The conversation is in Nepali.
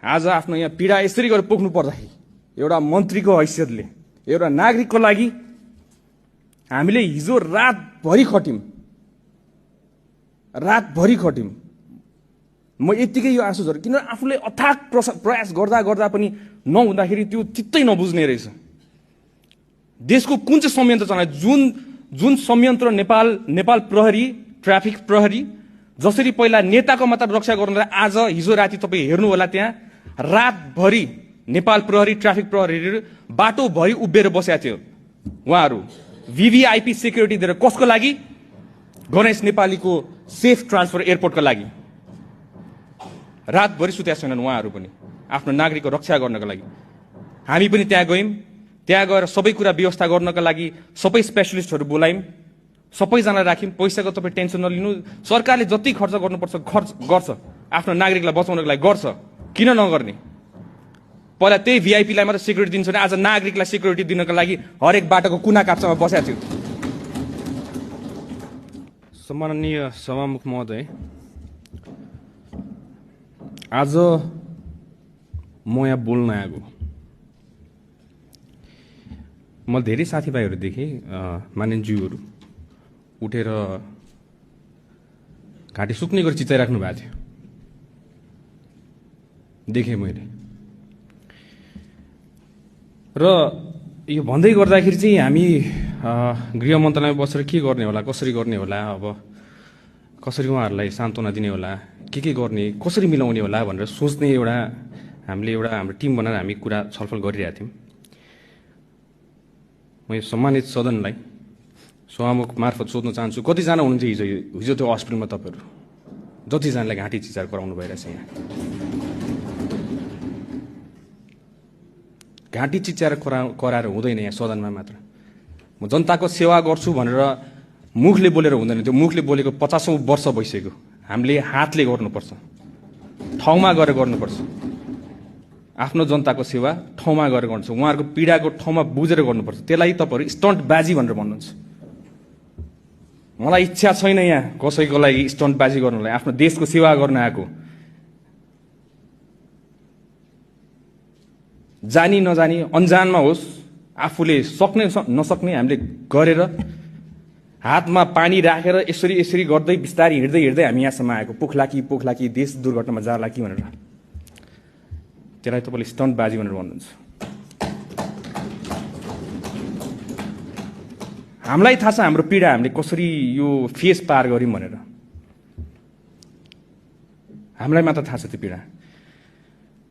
आज आफ्नो यहाँ पीडा यसरी गरेर पोख्नु पर्दाखेरि एउटा मन्त्रीको हैसियतले एउटा नागरिकको लागि हामीले हिजो रातभरि खट्यौं। म यतिकै यो आँसु झर्यो किन आफूले अथाक प्रयास गर्दा गर्दा पनि नहुँदाखेरि त्यो चित्तै नबुझ्ने रहेछ। देशको कुन चाहिँ संयन्त्र चलाए जुन संयन्त्र नेपाल प्रहरी ट्राफिक प्रहरी जसरी पहिला नेताको मात्र रक्षा गर्नलाई आज हिजो राति तपाईँ हेर्नु होला त्यहाँ रातभरि नेपाल प्रहरी ट्राफिक प्रहरीहरू बाटोभरि उभिएर बसेका थियो। उहाँहरू भिभिआइपी सेक्युरिटी दिएर कसको लागि? गणेश नेपालीको सेफ ट्रान्सफर एयरपोर्टको लागि रातभरि सुतेका छैनन् उहाँहरू पनि आफ्नो नागरिकको रक्षा गर्नको लागि। हामी पनि त्यहाँ गयौँ, त्यहाँ गएर सबै कुरा व्यवस्था गर्नका लागि सबै स्पेशलिस्टहरू बोलायौँ, सबैजना राख्यौँ। पैसाको तपाईँ टेन्सन नलिनु, सरकारले जति खर्च गर्नुपर्छ गर्छ, आफ्नो नागरिकलाई बचाउनको लागि गर्छ, किन नगर्ने? पहिला त्यही भिआइपीलाई मात्र सिक्युरिटी दिन्छ भने आज नागरिकलाई सिक्युरिटी दिनको लागि हरेक बाटोको कुना काप्चामा बसेको थियो। सम्माननीय सभामुख महोदय, आज म यहाँ बोल्न आएको। म धेरै साथीभाइहरू देखेँ, मानिसज्यूहरू उठेर घाँटी सुक्ने गरी चिचाइराख्नु भएको थियो, देखेँ मैले। र यो भन्दै गर्दाखेरि चाहिँ हामी गृह मन्त्रालयमा बसेर के गर्ने होला, कसरी गर्ने होला, अब कसरी उहाँहरूलाई सान्त्वना दिने होला, के गर्ने, कसरी मिलाउने होला भनेर सोच्ने हामीले हाम्रो टिम बनाएर हामी कुरा छलफल गरिरहेका थियौँ। म यो सम्मानित सदनलाई सभामुख मार्फत सोध्न चाहन्छु, कतिजना हुनुहुन्छ हिजो त्यो हस्पिटलमा तपाईँहरू? जतिजनालाई घाँटी चिचार गराउनु भइरहेछ यहाँ? घाँटी चिच्याएर कराएर हुँदैन यहाँ सदनमा मात्र। म जनताको सेवा गर्छु भनेर मुखले बोलेर हुँदैन, त्यो मुखले बोलेको 50औं वर्ष भइसक्यो। हामीले हातले गर्नुपर्छ, ठाउँमा गएर गर्नुपर्छ। आफ्नो जनताको सेवा ठाउँमा गएर गर्नुपर्छ, उहाँहरूको पीडाको ठाउँमा बुझेर गर्नुपर्छ। त्यसलाई तपाईँहरू स्टन्टबाजी भनेर भन्नुहुन्छ। मलाई इच्छा छैन यहाँ कसैको लागि स्टन्टबाजी गर्नलाई, आफ्नो देशको सेवा गर्न आएको। जानी नजानी अन्जानमा होस्, आफूले सक्ने नसक्ने हामीले गरेर हातमा पानी राखेर यसरी गर्दै बिस्तारै हिँड्दै हामी यहाँसम्म आएको। पोखलाकी देश दुर्घटनामा जाला कि भनेर त्यसलाई तपाईँले स्टन्टबाजी भनेर भन्नुहुन्छ। हामीलाई थाहा छ हाम्रो पीडा हामीले कसरी यो फेस पार गऱ्यौँ भनेर, हामीलाई मात्र थाहा छ त्यो पीडा।